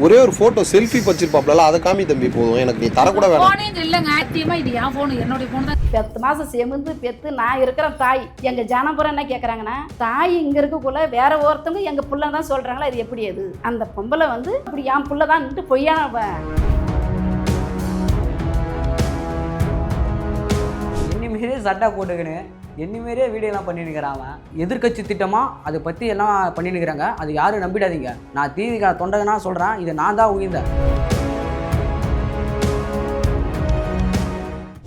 ஒரே ஒரு photo selfie வச்சிருப்பாப்ல, அதை காமி தம்பி போதும், எனக்கு நீ தரக்கூட வேணாம். போனே இல்லைங்க, ஆத்தியமா இது என் போன், என்னுடைய போன் தான். 10 மாசம் செமிந்து பெத்து நான் இருக்கிற தாய். எங்க ஜனபுரம் என்ன கேட்குறாங்கன்னா, தாய் இங்க இருக்கக்குள்ள வேற ஒருத்தவங்க எங்க புள்ள தான் சொல்றாங்களா, இது எப்படி? அது அந்த பொம்பளை வந்து அப்படி என் புள்ள தான் பொய்யான என்னிமாரியே சட்டை போட்டுக்கின்னு என்னிமாரியே வீடியோலாம் பண்ணினுக்கிறாங்க. எதிர்கட்சி திட்டமாக அதை பற்றி எல்லாம் பண்ணினுக்கிறாங்க. அது யாரும் நம்பிடாதீங்க. நான் தீவிக தொண்டகனா சொல்கிறேன், இதை நான் தான் உயிர்ந்தேன்.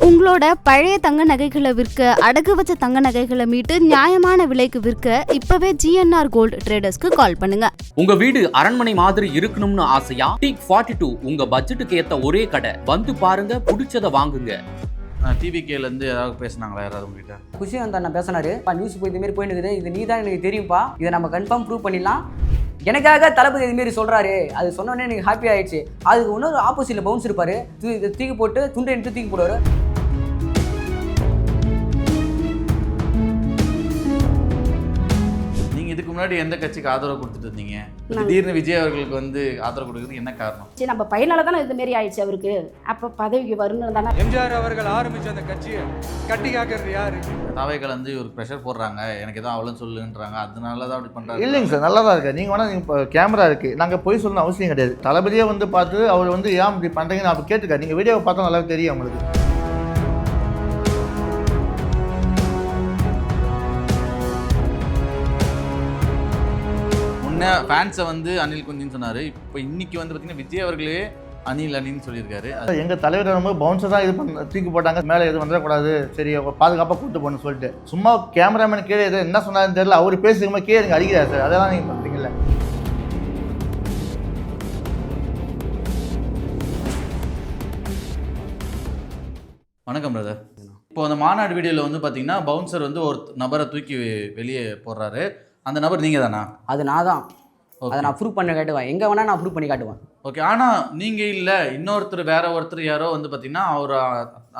உங்களோட பழைய தங்க நகைகளை விற்க, அடகு வச்ச தங்க நகைகளை மீட்டு நியாயமான விலைக்கு விற்க இப்பவே GNR கோல்டு ட்ரேடர்ஸ்க்கு கால் பண்ணுங்க. உங்க வீடு அரண்மனை மாதிரி இருக்கணும்னு ஆசையா? டீக் 42 உங்க பட்ஜெட்டுக்கு ஏத்த ஒரே கடை. வந்து பாருங்க, பிடிச்சத வாங்குங்க. டிவிகேல இருந்து ஏதாவது பேசினாங்களா யாராவது உங்ககிட்ட? குஷிவந்த் அண்ணா பேசினாரு, நியூஸ் போய் இதுமாரி போயிட்டு இருக்குது, இது நீ தான் எனக்கு தெரியும்ப்பா, இதை நம்ம கன்ஃபார்ம் ப்ரூவ் பண்ணிடலாம். எனக்காக தளபதி இதுமாரி சொல்கிறாரு, அது சொன்னோடனே எனக்கு ஹாப்பி ஆகிடுச்சு. அதுக்கு இன்னொரு ஆப்போசிட்டில் பவுன்ஸ் இருப்பார், தூக்கி போட்டு துண்டை எடுத்து தூக்கி போடுவார். இதுக்கு முன்னாடி எந்த கட்சிக்கு ஆதரவு கொடுத்துட்டு இருந்தீங்க? திடீர்னு விஜய் அவர்களுக்கு வந்து ஆதரவு கொடுக்குறது என்ன காரணம்? சரி, நம்ம பையனால தானே இது மாரி ஆயிடுச்சு அவருக்கு. அப்போ பதவிக்கு வரணும் தானே. எம்ஜிஆர் அவர்கள் ஆரம்பிச்ச அந்த கட்சியை கட்டி காக்கிறது யாரு? தாவைகள் வந்து ஒரு ப்ரெஷர் போடுறாங்க, எனக்கு எதாவது அவ்வளோ சொல்லுன்றாங்க, அதனால தான் அப்படி பண்ணுறாங்க. இல்லைங்க சார், நல்லா தான் இருக்கு. நீங்கள் வேணால் நீங்கள் இப்போ கேமரா இருக்குது, நாங்கள் போய் சொல்லணும் அவசியம் கிடையாது. தளபதியே வந்து பார்த்து அவர் வந்து ஏன் இப்படி பண்ணுறீங்கன்னு அப்போ கேட்டுருக்காரு. நீங்கள் வீடியோவை பார்த்தா நல்லா தெரியும் உங்களுக்கு. ஃபேன்ஸை வந்து அனில் குஞ்சின்னு சொன்னார். இப்போ இன்னைக்கு வந்து பார்த்தீங்கன்னா விஜய் அவர்களே அனில்னு சொல்லியிருக்காரு. எங்கள் தலைவர் ரொம்ப பவுன்ஸர் தான் இது பண்ண தூக்கி போட்டாங்க, மேலே எதுவும் வந்துடக்கூடாது, சரி பாதுகாப்பாக கூப்பிட்டு போகணும்னு சொல்லிட்டு. சும்மா கேமராமேன் கீழே எது என்ன சொன்னாருன்னு தெரியல, அவர் பேசுகிறோம் கீழே எனக்கு அடிக்கிறார் சார். அதெல்லாம் நீங்கள் பண்ணுறீங்கல்ல. வணக்கம் பிரதர். இப்போ அந்த மாநாடு வீடியோவில் வந்து பார்த்தீங்கன்னா பவுன்சர் வந்து ஒரு நபரை தூக்கி வெளியே போடுறாரு. அந்த நபர் நீங்கள் தானா? அது நான் தான். அதை நான் ப்ரூவ் பண்ண காட்டுவேன், எங்கே வேணால் நான் ப்ரூவ் பண்ணி காட்டுவேன். ஓகே, ஆனால் நீங்கள் இல்லை, இன்னொருத்தர் வேற ஒருத்தர் யாரோ வந்து பார்த்தீங்கன்னா அவர்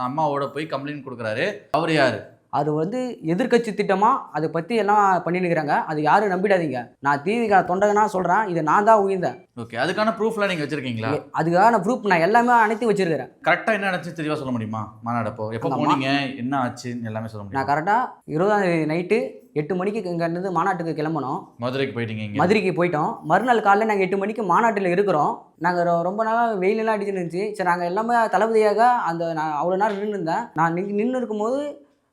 அம்மாவோட போய் கம்ப்ளைண்ட் கொடுக்குறாரு. அவர் யார்? அது வந்து எதிர்கட்சி திட்டமாக அதை பற்றி எல்லாம் பண்ணினுக்கிறாங்க. அது யாரும் நம்பிடாதீங்க. நான் தீவிக தொண்டகனா சொல்கிறேன், இதை நான் தான் உயிர்ந்தேன். ஓகே, அதுக்கான ப்ரூஃப்லாம் நீங்கள் வச்சுருக்கீங்களா? அதுக்கான ப்ரூஃப் நான் எல்லாமே அனைத்து வச்சுருக்கிறேன். கரெக்டாக என்ன நடந்துச்சு தெளிவாக சொல்ல முடியுமா? மாநாடப்போ எப்போ போனீங்க, என்ன ஆச்சுன்னு எல்லாமே சொல்ல முடியும்? நான் கரெக்டாக 20ஆம் தேதி நைட்டு 8 மணிக்கு இங்கேருந்து மாநாட்டுக்கு கிளம்பணும். மதுரைக்கு போயிட்டீங்க? மதுரைக்கு போயிட்டோம். மறுநாள் காலையில் நாங்கள் 8 மணிக்கு மாநாட்டில் இருக்கிறோம். நாங்கள் ரொம்ப நாளாக வெயிலெல்லாம் அடிச்சுட்டு இருந்துச்சு. சரி, நாங்கள் எல்லாமே தளபதியாக நான் அவ்வளோ நேரம் நின்று இருந்தேன். நான் நின்று இருக்கும்போது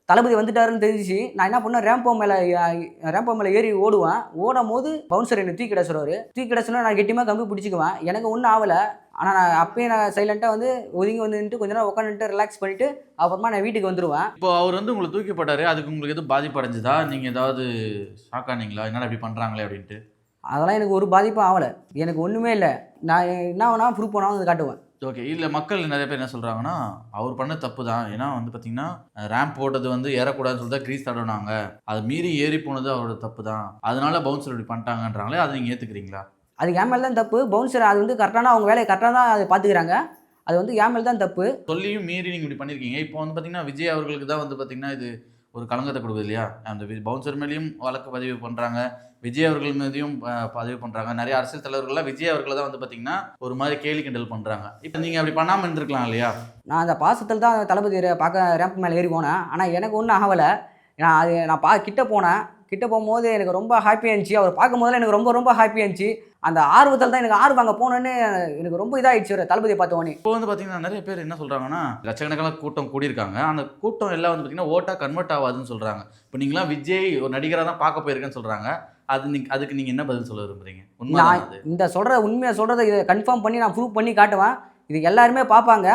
தளபதி வந்துட்டாருன்னு தெரிஞ்சிச்சு. நான் என்ன பண்ணேன், ரேம்போ மேலே ஏறி ஓடும் போது பவுன்சர் என்னை தூக்கி கிடச்சுருவார். தூக்கி கிடச்சுனா நான் கெட்டியமாக கம்பி பிடிச்சிக்குவேன். எனக்கு ஒன்றும் ஆகலை. ஆனால் நான் அப்பயே நான் சைலண்ட்டாக வந்து ஒதுங்கி வந்துட்டு கொஞ்ச நேரம் உட்காந்துட்டு ரிலாக்ஸ் பண்ணிவிட்டு அப்புறமா நான் வீட்டுக்கு வந்துடுவேன். இப்போ அவர் வந்து உங்களை தூக்கி போட்டாரு, அதுக்கு உங்களுக்கு எதுவும் பாதிப்பு அடைஞ்சுதா? நீங்கள் ஏதாவது ஷாக் ஆனீங்களா, என்னடா இப்படி பண்ணுறாங்களே அப்படின்ட்டு? அதெல்லாம் எனக்கு ஒரு பாதிப்பும் ஆகலை. எனக்கு ஒன்றுமே இல்லை. நான் என்ன வேணால் ப்ரூவ் பண்ணாலும் அதை காட்டுவேன். ஓகே, இல்லை மக்கள் நிறைய பேர் என்ன சொல்கிறாங்கன்னா, அவர் பண்ண தப்பு தான். ஏன்னா வந்து பார்த்தீங்கன்னா ரேம்ப் போட்டது வந்து ஏறக்கூடாதுன்னு சொல்லி தான் க்ரீஸ் தடவினாங்க, அது மீறி ஏறி போனது அவரோட தப்பு தான், அதனால பவுன்சர் இப்படி பண்ணிட்டாங்கன்றாங்களே, அதை நீங்கள் ஏற்றுக்கிறீங்களா? அது என் மேலே தான் தப்பு. பவுன்சர் அது வந்து கரெக்டான அவங்க வேலையை கரெக்டாக தான் அதை பார்த்துக்கிறாங்க. அது வந்து என் மேலே தான் தப்பு. சொல்லியும் மீறி நீங்கள் இப்படி பண்ணியிருக்கீங்க. இப்போ வந்து பார்த்தீங்கன்னா விஜய் அவர்களுக்கு தான் வந்து பார்த்தீங்கன்னா இது ஒரு களங்கத்தை கொடுக்குது இல்லையா? அந்த பவுன்சர் மேலேயும் வழக்கு பதிவு பண்ணுறாங்க, விஜய் அவர்கள் மீதையும் பதிவு பண்ணுறாங்க. நிறைய அரசியல் தலைவர்கள்லாம் விஜய் அவர்களை தான் வந்து பார்த்தீங்கன்னா ஒரு மாதிரி கேலி கிண்டல் பண்ணுறாங்க. இப்போ நீங்கள் அப்படி பண்ணாமல் இருந்திருக்கலாம் இல்லையா? நான் அந்த பாசத்தில் தான் தளபதி பார்க்க ரேம்ப் மேலே ஏறி போனேன். ஆனால் எனக்கு ஒன்றும் ஆகலை. நான் கிட்ட போனேன். கிட்ட போகும்போது எனக்கு ரொம்ப ஹாப்பியாக இருந்துச்சு. அவர் பார்க்கும் போதில் எனக்கு ரொம்ப ரொம்ப ஹாப்பியாக இருந்துச்சு. அந்த ஆர்வத்தில் தான் எனக்கு ஆர்வம் அங்கே போனோன்னு எனக்கு ரொம்ப இதாகிடுச்சு ஒரு தளபதியை பார்த்தோன்னே. இப்போ வந்து பார்த்தீங்கன்னா நிறைய பேர் என்ன சொல்கிறாங்கன்னா, லட்சக்கணக்கான கூட்டம் கூடியிருக்காங்க, அந்த கூட்டம் எல்லாம் வந்து பார்த்தீங்கன்னா ஓட்டாக கன்வெர்ட் ஆகாதுன்னு சொல்கிறாங்க. இப்போ நீங்களாம் விஜய் ஒரு நடிகராக தான் பார்க்க போயிருக்கேன்னு சொல்கிறாங்க. அதுக்கு நீங்கள் என்ன பதில் சொல்ல விரும்புறீங்க? நான் இந்த உண்மையை சொல்கிறத இதை கன்ஃபார்ம் பண்ணி நான் ப்ரூவ் பண்ணி காட்டுவேன். இது எல்லாருமே பார்ப்பாங்க.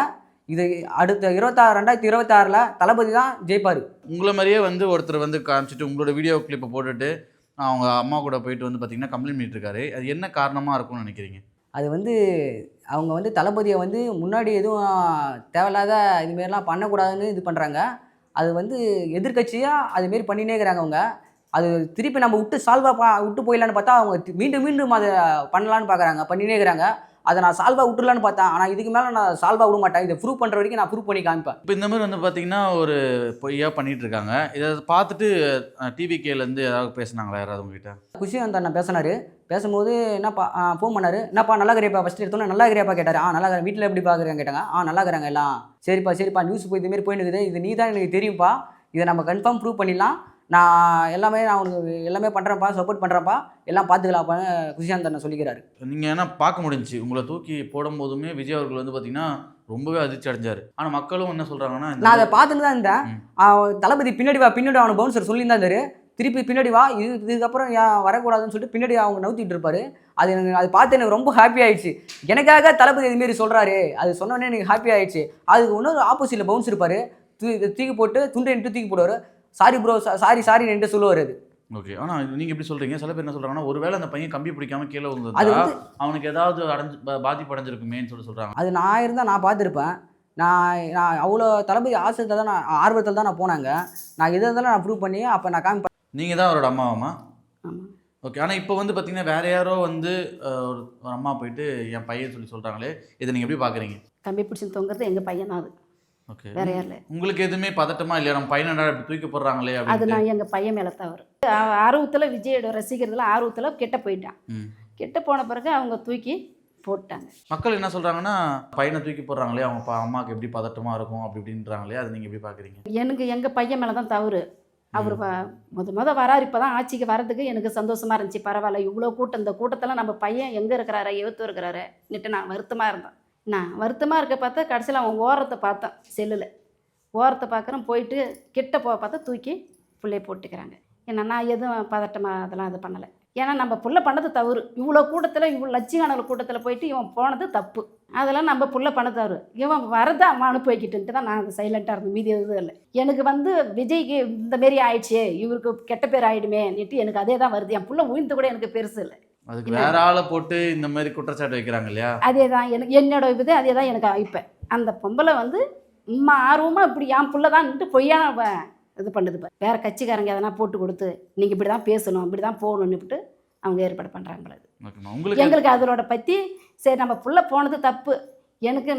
இது அடுத்த 2026 தளபதி தான் ஜெயிப்பார். உங்களை மாதிரியே வந்து ஒருத்தர் வந்து காமிச்சிட்டு உங்களோட வீடியோ கிளிப்பை போட்டுட்டு அவங்க அம்மா கூட போயிட்டு வந்து பார்த்தீங்கன்னா கம்ப்ளைண்ட் பண்ணிட்டு இருக்காரு. அது என்ன காரணமாக இருக்கும்னு நினைக்கிறீங்க? அது வந்து அவங்க வந்து தளபதியை வந்து முன்னாடி எதுவும் தேவையில்லாத இதுமாரிலாம் பண்ணக்கூடாதுன்னு இது பண்ணுறாங்க. அது வந்து எதிர்கட்சியாக அதுமாரி பண்ணினே இருக்கிறாங்க அவங்க. அது திருப்பி நம்ம விட்டு சால்வாக விட்டு போயிடலான்னு பார்த்தா அவங்க மீண்டும் அதை பண்ணலான்னு பார்க்குறாங்க, பண்ணினே இருக்கிறாங்க. அதை நான் சால்வாக விட்டுலான்னு பார்த்தேன். ஆனால் இதுக்கு மேலே நான் சால்வாக விட மாட்டேன். இதை ப்ரூவ் பண்ணுற வரைக்கும் நான் ப்ரூவ் பண்ணி காமிப்பேன். இப்போ இந்த மாதிரி வந்து பார்த்தீங்கன்னா ஒரு பொய்யா பண்ணிட்டு இருக்காங்க. இதை பார்த்துட்டு டிவிகேலேருந்து ஏதாவது பேசுனாங்களா யாராவது உங்ககிட்ட? குஷிகாந்த் அண்ணா பேசினார். பேசும்போது என்னப்பா ஃபோன் பண்ணார். என்னப்பா நல்லா இருக்கிறியாப்பா? ஃபஸ்ட்டு எடுத்தோன்னே நல்லா இருக்கிறியாப்பா கேட்டார். நல்லா இருக்கிறேன். வீட்டில் எப்படி பார்க்குறேன் கேட்டாங்க. நல்லா இருக்கிறாங்க எல்லாம். சரிப்பா நியூஸ் போய் இதுமாரி போயிட்டு இருக்குது. இது நீ தான் எனக்கு தெரியும்ப்பா. இதை நம்ம கன்ஃபார்ம் ப்ரூவ் பண்ணிடலாம். நான் உனக்கு எல்லாமே பண்ணுறேன்ப்பா, சப்போர்ட் பண்ணுறேன்ப்பா, எல்லாம் பார்த்துக்கலாப்பான்னு குஷிகாந்த் அண்ணா சொல்லிக்கிறாரு. நீங்கள் ஏன்னா பார்க்க முடிஞ்சிச்சு உங்களை தூக்கி போடும் போதுமே விஜய் அவர்கள் வந்து பார்த்தீங்கன்னா ரொம்பவே அதிர்ச்சி அடைஞ்சார். ஆனால் மக்களும் என்ன சொல்கிறாங்கன்னா, நான் அதை பார்த்துட்டு தான் இருந்தேன். தளபதி பின்னாடி வா அவனை பவுன்சர் சொல்லியிருந்தா இருந்தாரு. திருப்பி பின்னாடி வா, இதுக்கப்புறம் ஏன் வரக்கூடாதுன்னு சொல்லிட்டு பின்னாடி அவங்க நவுத்திட்டு இருப்பாரு. அது பார்த்து எனக்கு ரொம்ப ஹாப்பி ஆயிடுச்சு. எனக்காக தளபதி இதுமாரி சொல்கிறாரு, அது சொன்னோடனே எனக்கு ஹாப்பி ஆயிடுச்சு. அதுக்கு இன்னொரு ஆப்போசிட்டில் பவுன்ஸ் இருப்பார். தூக்கி போட்டு துண்டை தூக்கி போடுவார். சாரி ப்ரோ, சாரி என்று சொல்லுவார். அது ஓகே. ஆனால் நீங்கள் எப்படி சொல்கிறீங்க? சில பேர் என்ன சொல்கிறாங்கன்னா, ஒருவேளை அந்த பையன் கம்பி பிடிக்காம கீழே வந்து அவனுக்கு ஏதாவது பாதிப்பு அடைஞ்சிருக்குமேன்னு சொல்கிறாங்க. அது நான் இருந்தால் நான் பார்த்துருப்பேன். நான் அவ்வளோ தளபதி ஆசைத்தில் தான், நான் ஆர்வத்தில் தான் நான் போனாங்க. நான் எது இருந்தாலும் நான் ப்ரூவ் பண்ணி அப்போ நான் காமி. நீங்கள் தான் அவரோட அம்மாவாம்மா? ஆமாம். ஓகே. ஆனால் இப்போ வந்து பார்த்தீங்கன்னா வேறு யாரோ வந்து ஒரு அம்மா போயிட்டு என் பையன் சொல்கிறாங்களே, இதை நீங்கள் எப்படி பார்க்குறீங்க? கம்பி பிடிச்சி தொங்குறது எங்கள் பையன் தான். அது ஓகே. வேற யாரில் உங்களுக்கு எதுவுமே பதட்டமா இல்லையா? நம்ம பையனை இப்படி தூக்கி போடுறாங்களே? அது நான் எங்கள் பையன் மேலே தவறு. ஆர்வத்தில் விஜயோட ரசிக்கிறதுல ஆர்வத்தில் கிட்ட போயிட்டான். கிட்ட போன பிறகு அவங்க தூக்கி போட்டாங்க. மக்கள் என்ன சொல்கிறாங்கன்னா, பையனை தூக்கி போடுறாங்களே, அவங்க அம்மாவுக்கு எப்படி பதட்டமாக இருக்கும் அப்படி இப்படின்றாங்களே, அதை நீங்கள் எப்படி பார்க்குறீங்க? எனக்கு எங்கள் பையன் மேலே தான் தவறு. அவர் முத வராரு. இப்போ தான் ஆட்சிக்கு வர்றதுக்கு எனக்கு சந்தோஷமாக இருந்துச்சு. பரவாயில்ல, இவ்வளோ கூட்டம், இந்த கூட்டத்தில் நம்ம பையன் எங்கே இருக்கிறாரு, எழுத்து இருக்கிறாரு நிட்டு நான் வருத்தமாக இருந்தேன். நான் வருத்தமாக இருக்க பார்த்தா கடைசியில் அவன் ஓரத்தை பார்த்தேன். செல்லில் ஓரத்தை பார்க்குறேன். போயிட்டு கிட்ட பார்த்தா தூக்கி பிள்ளைய போட்டுக்கிறாங்க. ஏன்னா நான் எதுவும் பதட்டமாக அதெல்லாம் இது பண்ணலை. ஏன்னா நம்ம புள்ள பண்ணது தவறு. இவ்வளோ கூட்டத்தில், இவ்வளோ லட்சக்கணக்கில் கூட்டத்தில் போயிட்டு இவன் போனது தப்பு. அதெல்லாம் நம்ம புள்ள பண்ண தவறு. இவன் வரதை அவன் அனுப்பி வைக்கிட்டுன்ட்டு தான் நான் சைலண்ட்டாக இருந்தேன். மீதி எதுவும் இல்லை. எனக்கு வந்து விஜய்க்கு இந்தமாரி ஆயிடுச்சு, இவருக்கு கெட்ட பேர் ஆகிடுமே நிட்டு எனக்கு அதே தான் வருது. என் புள்ள உயிர்ந்து கூட எனக்கு பெருசு இல்லை. அதுக்கு வேற ஆளை போட்டு இந்த மாதிரி குற்றச்சாட்டு வைக்கிறாங்க இல்லையா? அதே தான் எனக்கு என்னோட இது. அதே தான் எனக்கு வைப்பேன். அந்த பொம்பளை வந்து அம்மா ஆர்வமாக இப்படி என் புள்ள தான் பொய்யான இது பண்ணுது. வேறு கட்சிக்காரங்க எதனா போட்டு கொடுத்து நீங்கள் இப்படி தான் பேசணும், இப்படி தான் போகணுன்னுட்டு அவங்க ஏற்பாடு பண்ணுறாங்களே. எங்களுக்கு அதோட பற்றி சரி நம்ம புள்ள போனது தப்பு.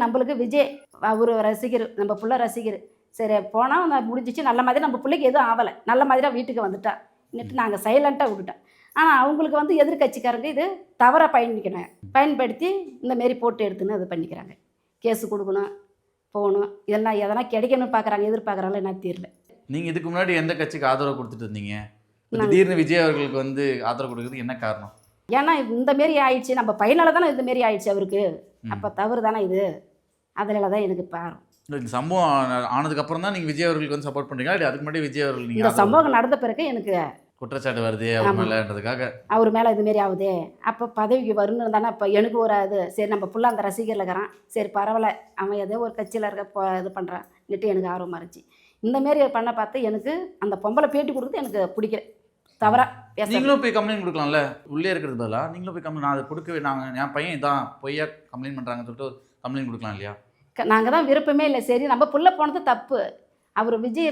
நம்மளுக்கு விஜய் அவர் ரசிகர், நம்ம புள்ள ரசிகர். சரி போனால் முடிஞ்சிச்சு, நல்ல மாதிரி நம்ம பிள்ளைக்கு எதுவும் ஆகலை, நல்ல மாதிரியாக வீட்டுக்கு வந்துட்டா இன்னிட்டு நாங்கள் சைலண்ட்டாக விட்டுட்டோம். ஆனால் அவங்களுக்கு வந்து எதிர்கட்சிக்காரங்க இது தவறாக பயன்படுத்தி இந்தமாரி போட்டு எடுத்துன்னு அது பண்ணிக்கிறாங்க. கேஸு கொடுக்கணும், போகணும், இதெல்லாம் எதனா கிடைக்கணும்னு பார்க்குறாங்க, எதிர்பார்க்குறாங்களே என்ன தெரியல. நீங்கள் இதுக்கு முன்னாடி எந்த கட்சிக்கு ஆதரவு கொடுத்துட்டு இருந்தீங்க? திடீர்னு விஜய் அவர்களுக்கு வந்து ஆதரவு கொடுக்குறதுக்கு என்ன காரணம்? ஏன்னா இந்தமாரி ஆயிடுச்சு, நம்ம பையனால தானே இந்தமாரி ஆயிடுச்சு அவருக்கு. அப்போ தவறு தானே இது. அதில் தான் எனக்கு பாரம். இந்த சம்பவம் ஆனதுக்கப்புறம் தான் நீங்கள் விஜய் அவர்களுக்கு வந்து சப்போர்ட் பண்ணுறீங்களா? இல்லை அதுக்கு முன்னாடி விஜய் அவர்கள் இந்த சம்பவம் நடந்த பிறகு எனக்கு குற்றச்சாட்டு வருது அவர் மேலேன்றதுக்காக, அவர் மேலே இதுமாரி ஆகுது, அப்போ பதவிக்கு வரணும் தானே. இப்போ எனக்கு ஒரு அது சரி நம்ம புள்ள அந்த ரசிகரில் இருக்கிறான், சரி பரவாயில்ல அவன் ஏதோ ஒரு கட்சியில் இருக்க இது பண்ணுறான் நிட்டு எனக்கு ஆர்வமாக இருந்துச்சு. இந்தமாரி பண்ண பார்த்து எனக்கு அந்த பொம்பளை பேட்டி கொடுக்குறது எனக்கு பிடிக்கல. தவறாக நீங்களும் போய் கம்ப்ளைண்ட் கொடுக்கலாம்ல, உள்ளே இருக்கிறது பதிலாக நீங்களும் போய் கம்ப்ளைண்ட், நான் அதை கொடுக்கவே, நாங்கள் என் பையன் இதான் பொய்யா கம்ப்ளைண்ட் பண்ணுறாங்கன்னு சொல்லிட்டு ஒரு கம்ப்ளைண்ட் கொடுக்கலாம் இல்லையா? நாங்கள் தான் விருப்பமே இல்லை. சரி நம்ம புள்ள போனது தப்பு. அவர் விஜய்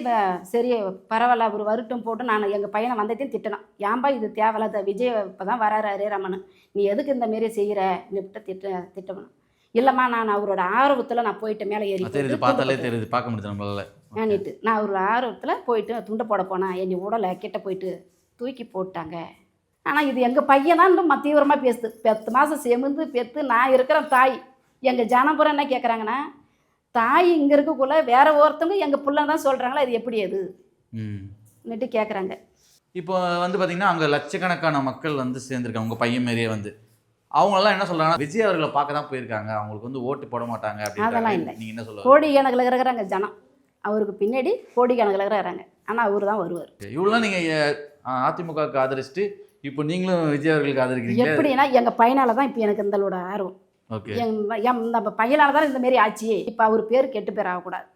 சரி பரவாயில்ல அவர் வரட்டும் போட்டு நான் எங்கள் பையனை வந்ததையும் திட்டணும். ஏன்பா இது தேவையில்லாத, விஜய் இப்போ தான் வராரு ரமணன், நீ எதுக்கு இந்தமாரி செய்கிற நிட்டு திட்டணும். இல்லைம்மா நான் அவரோட ஆர்வத்தில் நான் போயிட்டு மேலே ஏறி தெரியுது, பார்த்தாலே தெரியுது, பார்க்க முடியுது நம்மளால ஏன்னிட்டு நான் அவரோட ஆர்வத்தில் போயிட்டு துண்டை போட போனேன். என்னை உடலை கிட்ட போயிட்டு தூக்கி போட்டாங்க. ஆனால் இது எங்கள் பையன் தான் இன்னும் தீவிரமாக பேசுது. 10 மாதம் செமிந்து பெற்று நான் இருக்கிறேன் தாய். எங்கள் ஜனபுரம் என்ன கேட்குறாங்கன்னா, தாய் இங்கே இருக்கக்குள்ள வேற ஒருத்தவங்க எங்கள் பிள்ளை தான் சொல்கிறாங்களா, இது எப்படி அது நட்டு கேட்குறாங்க. இப்போ வந்து பார்த்தீங்கன்னா அங்கே லட்சக்கணக்கான மக்கள் வந்து சேர்ந்துருக்காங்க உங்கள் பையன் மாரியே வந்து. அவங்களெல்லாம் என்ன சொல்கிறாங்கன்னா, விஜய் அவர்களை பார்க்க தான் போயிருக்காங்க, அவங்களுக்கு வந்து ஓட்டு போட மாட்டாங்க அப்படின்னு. அதெல்லாம் இல்லை. நீங்கள் என்ன சொல்லுங்கள்? கோடி கணக்கில் இருக்கிறாங்க ஜனம், அவருக்கு பின்னாடி கோடி கணக்கில் இருக்கிறாங்க. ஆனால் அவர் தான் வருவார். இவ்வளோ நீங்கள் அதிமுகவுக்கு ஆதரிச்சுட்டு இப்போ நீங்களும் விஜய் அவர்களுக்கு ஆதரிக்கிறீங்க எப்படின்னா எங்கள் பையனால தான் இப்போ எனக்கு இந்தளோட ஆர்வம். நம்ம பையனால தான் இந்தமாரி ஆச்சு. இப்போ அவர் பேர் கெட்டு பேர் ஆகக்கூடாது,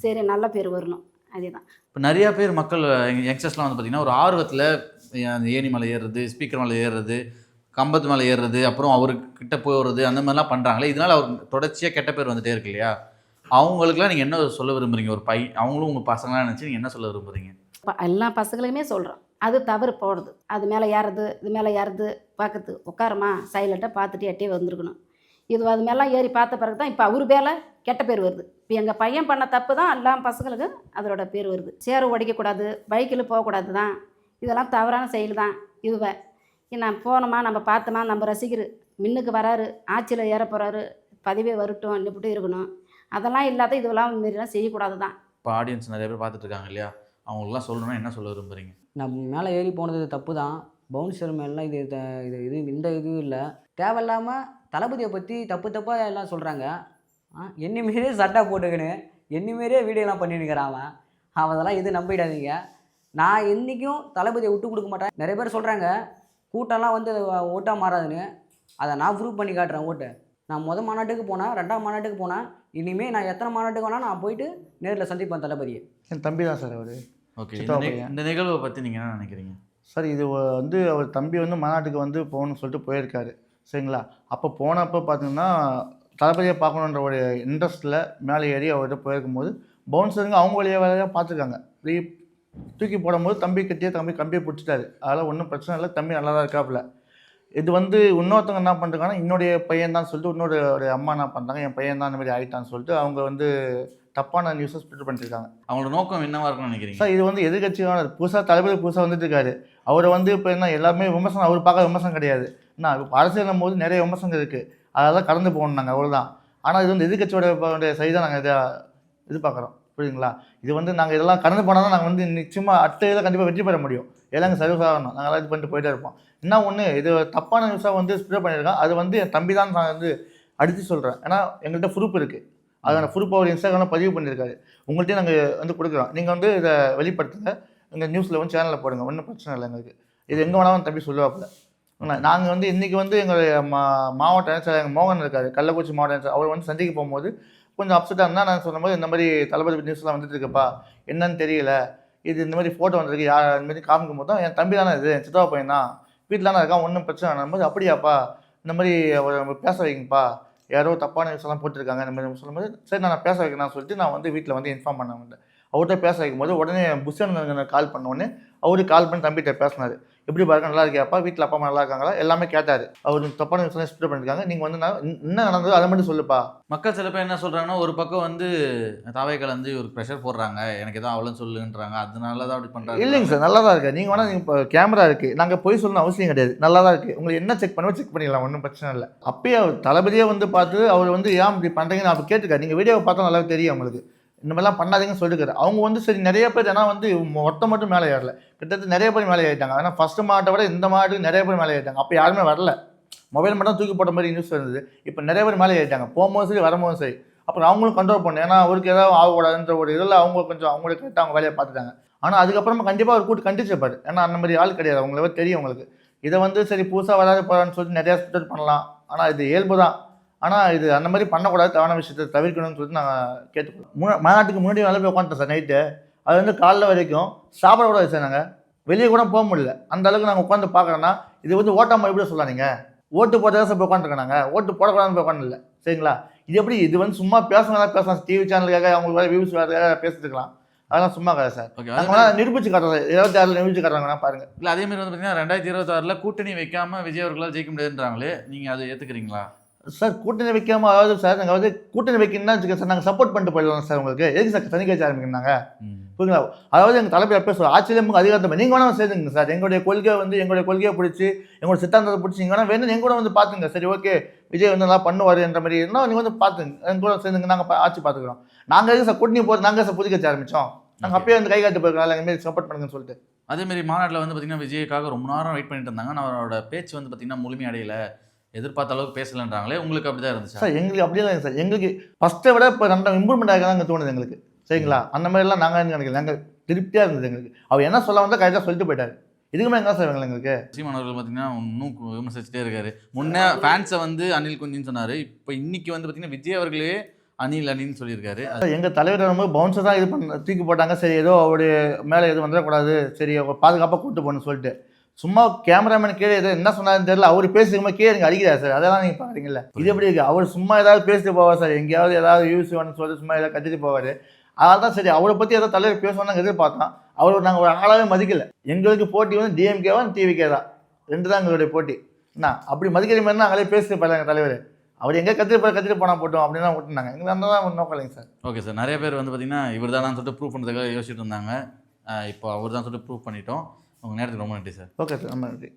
சரி நல்ல பேர் வரணும், அதே தான். இப்போ நிறையா பேர் மக்கள் யங்ஸ்டர்ஸ்லாம் வந்து பார்த்திங்கன்னா ஒரு ஆர்வத்தில் அந்த ஏணி மலை ஏறுறது, ஸ்பீக்கர் மலை ஏறுறது, கம்பத்து மேலே ஏறுறது, அப்புறம் அவர்கிட்ட போகிறது, அந்த மாதிரிலாம் பண்ணுறாங்களே, இதனால் அவருக்கு தொடர்ச்சியாக கெட்ட பேர் வந்துட்டே இருக்கு இல்லையா? அவங்களுக்குலாம் நீங்கள் என்ன சொல்ல விரும்புகிறீங்க? ஒரு அவங்களும் உங்கள் பசங்களாம் நினச்சி நீங்கள் என்ன சொல்ல விரும்புகிறீங்க? எல்லா பசங்களுமே சொல்கிறோம், அது தவறு போடுறது, அது மேலே ஏறுறது, இது மேலே ஏறுறது, பார்க்குறது, உட்காரமா சைலண்ட்டாக பார்த்துட்டு எட்டே வந்துருக்கணும். இது அது மேலாம் ஏறி பார்த்த பிறகு தான் இப்போ அவர் மேலே கெட்ட பேர் வருது. இப்போ எங்கள் பையன் பண்ண தப்பு தான் எல்லா பசங்களுக்கு அதோட பேர் வருது. சேறு உடைக்கக்கூடாது, பைக்கில் போகக்கூடாது தான், இதெல்லாம் தவறான செயல் தான். இதுவை நான் போனோமா, நம்ம பார்த்தோமா, நம்ம ரசிகர் மின்னுக்கு வராரு, ஆட்சியில் ஏற போகிறாரு, பதவியே வரட்டும் இப்படி இருக்கணும். அதெல்லாம் இல்லாத இதுவெல்லாம் மாரிலாம் செய்யக்கூடாது தான். இப்போ ஆடியன்ஸ் நிறைய பேர் பார்த்துட்டு இருக்காங்க இல்லையா, அவங்களுக்குலாம் சொல்லணும்னா என்ன சொல்ல விரும்புறீங்க? நம்ம மேலே ஏறி போனது தப்பு தான். பவுன்சர் மேலாம் இது இந்த இதுவும் இல்லை. தேவையில்லாமல் தளபதியை பற்றி தப்பாக எல்லாம் சொல்கிறாங்க. என்னைமாரியே சட்டை போட்டுக்கின்னு என்னைமாரியே வீடியோலாம் பண்ணிருக்கிறான் அவன். அதெல்லாம் இது நம்பிடாதீங்க. நான் என்றைக்கும் தளபதியை விட்டு கொடுக்க மாட்டேன். நிறைய பேர் சொல்கிறாங்க கூட்டம்லாம் வந்து ஓட்டாக மாறாதுன்னு. அதை நான் ப்ரூவ் பண்ணி காட்டுறேன் ஓட்டை. நான் மாநாட்டுக்கு போனேன், 2ஆம் மாநாட்டுக்கு போனேன். இனிமேல் நான் எத்தனை மாநாட்டுக்கு வேணால் நான் போயிட்டு நேரில் சந்திப்பேன் தளபதியை. என் தம்பி தான் சார் அவர். ஓகே, இந்த நிகழ்வை பற்றி நீங்கள் என்ன நினைக்கிறீங்க? சார் இது வந்து அவர் தம்பி வந்து மாநாட்டுக்கு வந்து போகணும்னு சொல்லிட்டு போயிருக்காரு சரிங்களா. அப்போ போனப்போ பார்த்தீங்கன்னா தளபதியை பார்க்கணுன்ற ஒரு இன்ட்ரெஸ்ட்டில் மேலே ஏறி அவர்கிட்ட போயிருக்கும் போது பவுன்சருங்க அவங்க வழியாக பார்த்துருக்காங்க. இப்படி தூக்கி போடும்போது தம்பி கம்பியை பிடிச்சிட்டாரு. அதெல்லாம் ஒன்றும் பிரச்சனை இல்லை, தம்பி நல்லா தான் இருக்காப்புல. இது வந்து இன்னொருத்தவங்க என்ன பண்ணுறாங்கன்னா என்னுடைய பையன் தான் சொல்லிட்டு இன்னொரு ஒரு அம்மா என்ன பண்ணுறாங்க, என் பையன் தான் இந்த மாதிரி ஆகிட்டான்னு சொல்லிட்டு அவங்க வந்து தப்பான நியூஸை ஸ்ப்ரெட் பண்ணிருக்காங்க. அவங்களோட நோக்கம் என்னவா இருக்குன்னு நினைக்கிறீங்க? சார் இது வந்து எதிர்கட்சியான புதுசாக தளபதி புதுசாக வந்துட்டு இருக்காரு. அவரை வந்து இப்போ என்ன எல்லாமே விமர்சனம், அவர் பார்க்க விமர்சனம் கிடையாது. என்ன இப்போ அரசியலும் போது நிறைய விமர்சனங்கள் இருக்குது, அதெல்லாம் கடந்து போகணும் நாங்கள், அவ்வளோதான். ஆனால் இது வந்து எதிர்கட்சியோட சரி தான் நாங்கள் இதை எதிர்பார்க்குறோம், புரியுதுங்களா. இது வந்து நாங்கள் இதெல்லாம் கடந்து போனால் தான் நாங்கள் வந்து நிச்சயமாக இதில் கண்டிப்பாக வெற்றி பெற முடியும். எல்லாம் சர்வீஸ் ஆகணும், நாங்கள்லாம் இது பண்ணிட்டு போயிட்டே இருப்போம். என்ன ஒன்று இது தப்பான நியூஸாக வந்து ஸ்ப்ரெட் பண்ணியிருக்கான். அது வந்து என் தம்பி தான் நான் வந்து அடித்து சொல்கிறேன். ஏன்னா எங்கள்கிட்ட ப்ரூஃப் இருக்குது. அதோட ப்ரூஃப் அவர் இன்ஸ்டாகிராமில் பதிவு பண்ணியிருக்காரு. உங்கள்கிட்டையும் நாங்கள் வந்து கொடுக்குறோம், நீங்கள் வந்து இதை வெளிப்படுத்துங்க, எங்கள் நியூஸில் வந்து சேனலில் போடுங்க, ஒன்றும் பிரச்சனை இல்லை எங்களுக்கு. இது எங்கே வேணாலும் தம்பி சொல்லுவாப்பில்ல. நாங்கள் வந்து இன்றைக்கி வந்து எங்களுடைய மாவட்ட அமைச்சர் எங்கள் மோகன் இருக்கார், கள்ளக்குறிச்சி மாவட்ட அமைச்சர், அவர் வந்து சந்திக்க போகும்போது கொஞ்சம் அப்செட்டாக இருந்தால் நான் சொன்னபோது இந்த மாதிரி தளபதி நியூஸ்லாம் வந்துட்டு இருக்குப்பா, என்னன்னு தெரியல, இது இந்த மாதிரி ஃபோட்டோ வந்துருக்கு யார் இந்த மாதிரி காமிக்கும் போது தான் என் தம்பி தானே இது, என் சித்தவா பையன் தான், வீட்டில் தானே இருக்கான், ஒன்றும் பிரச்சனை பண்ணும்போது அப்படியாப்பா இந்த மாதிரி அவரை பேச வைங்கப்பா, யாரோ தப்பான விஷயம்லாம் போட்டிருக்காங்க இந்த மாதிரி சொல்லும்போது சரி நான் பேச வைக்கணும்னு சொல்லிட்டு நான் வந்து வீட்டில் வந்து இன்ஃபார்ம் பண்ண வந்தேன். அவர்கிட்ட பேச வைக்கும்போது உடனே புஷன் கால் பண்ண உடனே அவரு கால் பண்ணி தம்பிகிட்ட பேசினார். எப்படி பாருங்க நல்லா இருக்கியாப்பா, வீட்டில் அப்பா அம்மா நல்லா இருக்காங்களா, எல்லாமே கேட்டார். அவர் தப்பான விஷயம் ஸ்ப்ரெட் பண்ணியிருக்காங்க, நீங்கள் வந்து நான் என்ன நடந்தது அதை மட்டும் சொல்லுப்பா. மக்கள் சில பேர் என்ன சொல்கிறாங்கன்னா, ஒரு பக்கம் வந்து தாவைகள் வந்து ஒரு ப்ரெஷர் போடுறாங்க, எனக்கு எதாவது அவ்வளோ சொல்லுன்றாங்க, அதனால தான் அப்படி பண்ணுறாங்க. இல்லைங்க சார், நல்லா தான் இருக்குது. நீங்கள் வேணால் நீங்கள் இப்போ கேமரா இருக்குது, நாங்கள் போய் சொல்லணும் அவசியம் கிடையாது, நல்லா தான் இருக்குது. உங்களுக்கு என்ன செக் பண்ணுவோம் செக் பண்ணிக்கலாம், ஒன்றும் பிரச்சனை இல்லை. அப்பயே அவர் தளபதியே வந்து பார்த்து அவர் வந்து ஏன் இப்படி பண்ணுறீங்கன்னு அப்போ கேட்டுக்காரு. நீங்கள் வீடியோவை பார்த்தா நல்லா தெரியும் அவங்களுக்கு, இந்த மாதிரிலாம் பண்ணாதீங்கன்னு சொல்லிருக்காரு. அவங்க வந்து சரி நிறைய பேர் ஏன்னா வந்து மொத்தம் மட்டும் மேலே ஏறல, கிட்டத்தட்ட நிறைய பேர் மேலே ஏறிட்டாங்க. ஆனால் ஃபஸ்ட்டு மாட்டை விட இந்த மாட்டுக்கு நிறைய பேர் மேலே ஏறிட்டாங்க. அப்போ யாருமே வரல, மொபைல் மட்டும் தூக்கி போட்ட மாதிரி நியூஸ் இருந்தது. இப்போ நிறைய பேர் மேலே ஏறிட்டாங்க, போகும்போது சரி வரும்போது சரி. அப்புறம் அவங்களும் கண்ட்ரோல் பண்ணணும், ஏன்னா அவருக்கு ஏதாவது ஆகக்கூடாதுன்ற ஒரு இதில் அவங்க கொஞ்சம் அவங்களுக்கு கரெக்டாக அவங்க வேலையை பார்த்துட்டாங்க. ஆனால் அதுக்கப்புறமா கண்டிப்பாக அவர் கூட்டு கண்டிச்சிருப்பாரு, ஏன்னா அந்த மாதிரி ஆள் கிடையாது, அவங்களே தெரியும் அவங்களுக்கு. இதை வந்து சரி புதுசாக வராது போகிறான்னு சொல்லிட்டு நிறையா ஸ்ப்ரெட் பண்ணலாம், ஆனால் இது இயல்பு தான். ஆனால் இது அந்த மாதிரி பண்ணக்கூடாது, தவறான விஷயத்தை தவிர்க்கணும்னு சொல்லிட்டு நாங்கள் கேட்டுக்கோம். மாநாட்டுக்கு முன்னாடி வேலை போய் உட்காந்துட்டோம் சார் நைட்டு. அது வந்து காலைல வரைக்கும் சாப்பிட கூட சார், நாங்கள் வெளியே கூட போக முடியல, அந்த அளவுக்கு நாங்கள் உட்காந்து பார்க்குறோன்னா இது வந்து ஓட்டாமல் எப்படி சொல்லலாம். நீங்கள் ஓட்டு போட்டதாக சார் போய் உட்காந்துருக்கோம், நாங்கள் ஓட்டு போடக்கூடாதுன்னு போய் உட்காந்துல சரிங்களா. இது எப்படி இது வந்து சும்மா பேசணும் பேசலாம், டிவி சேனலுக்காக அவங்களுக்கு வேறு வியூஸ் வேறு பேசிட்டு இருக்கலாம், அதெல்லாம் சும்மா கிடையாது சார். அதனால நிரூபிச்சு காட்டுறாங்க, 26 நிரூபிச்சு காட்டுறாங்கன்னா பாருங்க. இல்லை அதே மாதிரி வந்து பார்த்தீங்கன்னா 2026 கூட்டணி வைக்காமல் விஜய் அவர்களால் ஜெயிக்க முடியாதுன்றாங்களே, நீங்கள் அதை ஏற்றுக்கிறீங்களா? சார் கூட்டணி வைக்காமல் அதாவது சார் நாங்கள் வந்து கூட்டணி வைக்கணும்னா வச்சுக்க சார், நாங்கள் சப்போர்ட் பண்ணிட்டு போயிடலாம் சார். உங்களுக்கு எதுக்கு சார் தனி கட்சி ஆரம்பிக்கிறாங்க, புரியுங்களா. அதாவது எங்கள் தலைமை அப்போ சொல்லுவோம் ஆட்சியிலும் அதிகாரத்தை நீங்கள் வேணால் சேர்ந்துங்க சார். எங்களுடைய கொள்கையை பிடிச்சி எங்களோட சித்தாந்தத்தை பிடிச்சி நீங்கள் வேணால் வேணும் எங்க கூட வந்து பார்த்துங்க. சரி ஓகே விஜய் வந்து நல்லா பண்ணுவார் என்ற மாதிரி இருந்தால் நீங்கள் வந்து பார்த்துங்க, எங்க கூட சேர்ந்துங்க, நாங்கள் ஆட்சி பார்த்துக்கிறோம். நாங்கள் எதுக்கு சார் கூட்டணி போகிறது, நாங்கள் சார் புது கட்சி ஆரம்பித்தோம், நாங்கள் அப்பயே வந்து கை காட்டு போயிருக்கோம் எங்கள் மாரி சப்போர்ட் பண்ணுங்கன்னு சொல்லிட்டு. அதேமாரி மாநாட்டில் வந்து பார்த்திங்கன்னா விஜய்க்காக ரொம்ப நேரம் வெயிட் பண்ணிட்டு இருந்தாங்க, ஆனால் அவரோட பேச்சு வந்து பார்த்திங்கன்னா முழுமை அடையலை, எதிர்பார்த்த அளவுக்கு பேசலன்றாங்களே, உங்களுக்கு அப்படி தான் இருந்துச்சு சார்? எங்களுக்கு அப்படியே தான் சார், எங்களுக்கு ஃபஸ்ட்டை விட இப்போ ரெண்டாம் இம்ப்ரூவ்மெண்ட் ஆக தான் தோணுது எங்களுக்கு சரிங்களா. அந்த மாதிரிலாம் நாங்கள் நினைக்கல, நாங்கள் திருப்தியாக இருந்தது எங்களுக்கு. அவர் என்ன சொல்ல வந்தால் கரெக்டாக சொல்லிட்டு போயிட்டார், இதுக்குமே எங்கே சார் எங்களுக்கு. சீமான் அவர்கள் பார்த்தீங்கன்னா இன்னும் விமர்சிச்சுட்டே இருக்காரு. முன்னே ஃபேன்ஸை வந்து அனில் குஞ்சின்னு சொன்னார், இப்போ இன்னைக்கு வந்து பார்த்தீங்கன்னா விஜய் அவர்களே அனில்னு சொல்லியிருக்காரு. எங்கள் தலைவர் வரும்போது பவுன்ஸை தான் இது தூக்கி போட்டாங்க, சரி ஏதோ அவருடைய மேலே எதுவும் வந்துடக்கூடாது, சரி பாதுகாப்பாக கூப்பிட்டு போகணும்னு சொல்லிட்டு சும்மா கேமராமேன் கீழே எதோ என்ன சொன்னாருன்னு தெரியல, அவர் பேசும்போது கீழே எனக்கு அடிக்கிறார் சார். அதெல்லாம் நீங்கள் பார்க்குறீங்களா, இது எப்படி இருக்குது? அவர் சும்மா ஏதாவது பேசிட்டு போவார் சார், எங்கேயாவது ஏதாவது யூஸ் வேணும்னு சொல்லிட்டு சும்மா ஏதாவது கட்டிட்டு போவார். அதனால தான் சரி அவரை பற்றி ஏதாவது தலைவர் பேசுவோம் நாங்கள் எதிர்பார்த்தோம். அவர் நாங்கள் ஒரு ஆளாகவே மதிக்கலை. எங்களுக்கு போட்டி வந்து டிஎம்கேவா டிவிகே தான், ரெண்டு தான் எங்களுடைய போட்டி. என்ன அப்படி மதிக்கிற மாதிரி நாங்களே பேசிட்டு போயிடலாம் எங்கள் தலைவர். அவர் எங்கே கத்திட்டு போனால் போட்டோம் அப்படின்னு தான் விட்டுனாங்க. எங்களுக்கு அந்த தான் நோக்கம் இல்லைங்க சார். Okay sir. நிறைய பேர் வந்து பார்த்தீங்கன்னா இவர் தான் சொல்லிட்டு ப்ரூவ் பண்ணுறதுக்காக யோசிச்சுட்டு இருந்தாங்க. இப்போ அவர் தான் சொல்லிட்டு ப்ரூவ் பண்ணிட்டோம். உங்கள் நேரத்துக்கு ரொம்ப நன்றி சார். ஓகே சார், ரொம்ப நன்றி.